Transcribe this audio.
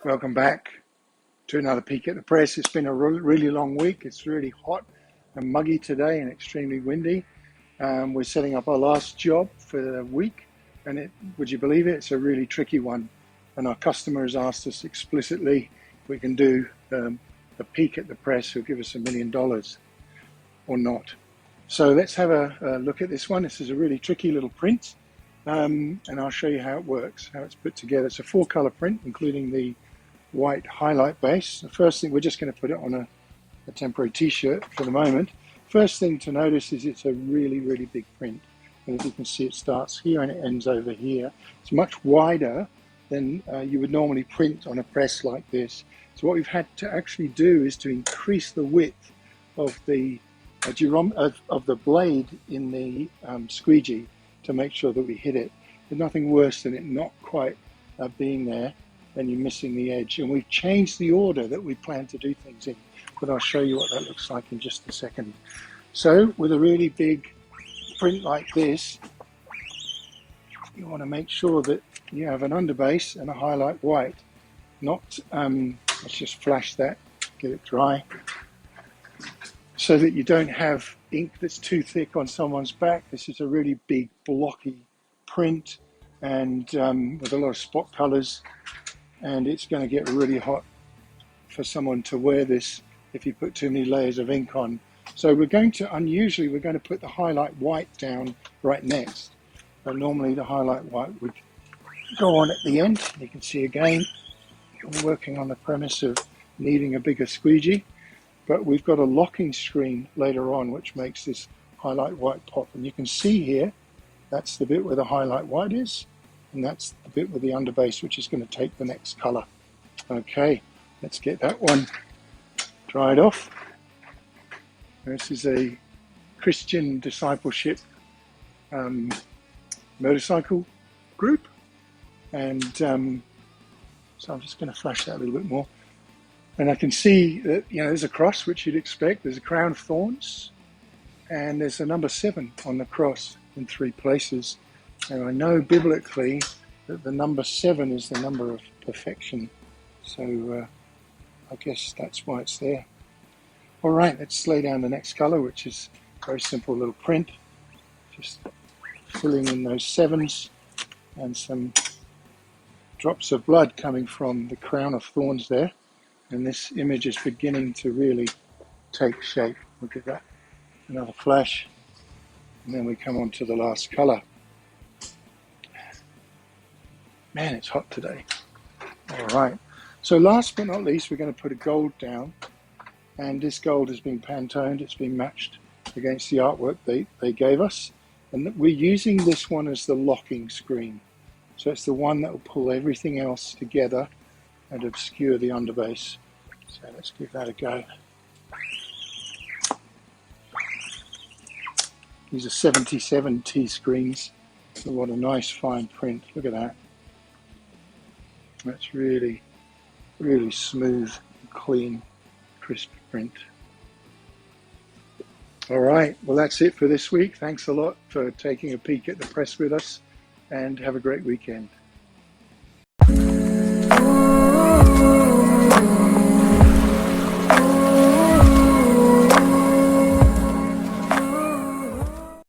Welcome back to another peek at the press. It's been a really long week. It's really hot and muggy today and extremely windy. We're setting up our last job for the week, and would you believe it, it's a really tricky one. And our customer has asked us explicitly if we can do a peek at the press who'll give us $1 million or not. So let's have a look at this one. This is a really tricky little print, and I'll show you how it works, how it's put together. It's a 4-color print, including the white highlight base. The first thing, we're just going to put it on a temporary t-shirt for the moment. First thing to notice is it's a really big print, and as you can see, it starts here and it ends over here. It's much wider than you would normally print on a press like this. So what we've had to actually do is to increase the width of the of the blade in the squeegee to make sure that we hit it. There's nothing worse than it not quite being there and you're missing the edge. And we've changed the order that we plan to do things in, but I'll show you what that looks like in just a second. So with a really big print like this, you want to make sure that you have an underbase and a highlight white. Not, let's just flash that, get it dry, so that you don't have ink that's too thick on someone's back. This is a really big blocky print and with a lot of spot colors, and it's going to get really hot for someone to wear this if you put too many layers of ink on. So we're going to, unusually, we're going to put the highlight white down right next. But normally the highlight white would go on at the end. You can see again, we're working on the premise of needing a bigger squeegee, but we've got a locking screen later on which makes this highlight white pop. And you can see here, that's the bit where the highlight white is, and that's the bit with the underbase, which is going to take the next color. Okay, let's get that one dried off. This is a Christian discipleship motorcycle group, and so I'm just going to flash that a little bit more. And I can see that, you know, there's a cross, which you'd expect. There's a crown of thorns, and there's a number 7 on the cross in 3 places. And I know biblically that the number 7 is the number of perfection. So I guess that's why it's there. All right, let's lay down the next color, which is a very simple little print. Just filling in those 7s and some drops of blood coming from the crown of thorns there. And this image is beginning to really take shape. Look at that. Another flash. And then we come on to the last color. Man, it's hot today. All right. So last but not least, we're going to put a gold down. And this gold has been Pantoned. It's been matched against the artwork they gave us. And we're using this one as the locking screen. So it's the one that will pull everything else together and obscure the underbase. So let's give that a go. These are 77 T screens. So what a nice fine print. Look at that. That's really smooth, clean, crisp print. All right, well, that's it for this week. Thanks a lot for taking a peek at the press with us, and have a great weekend.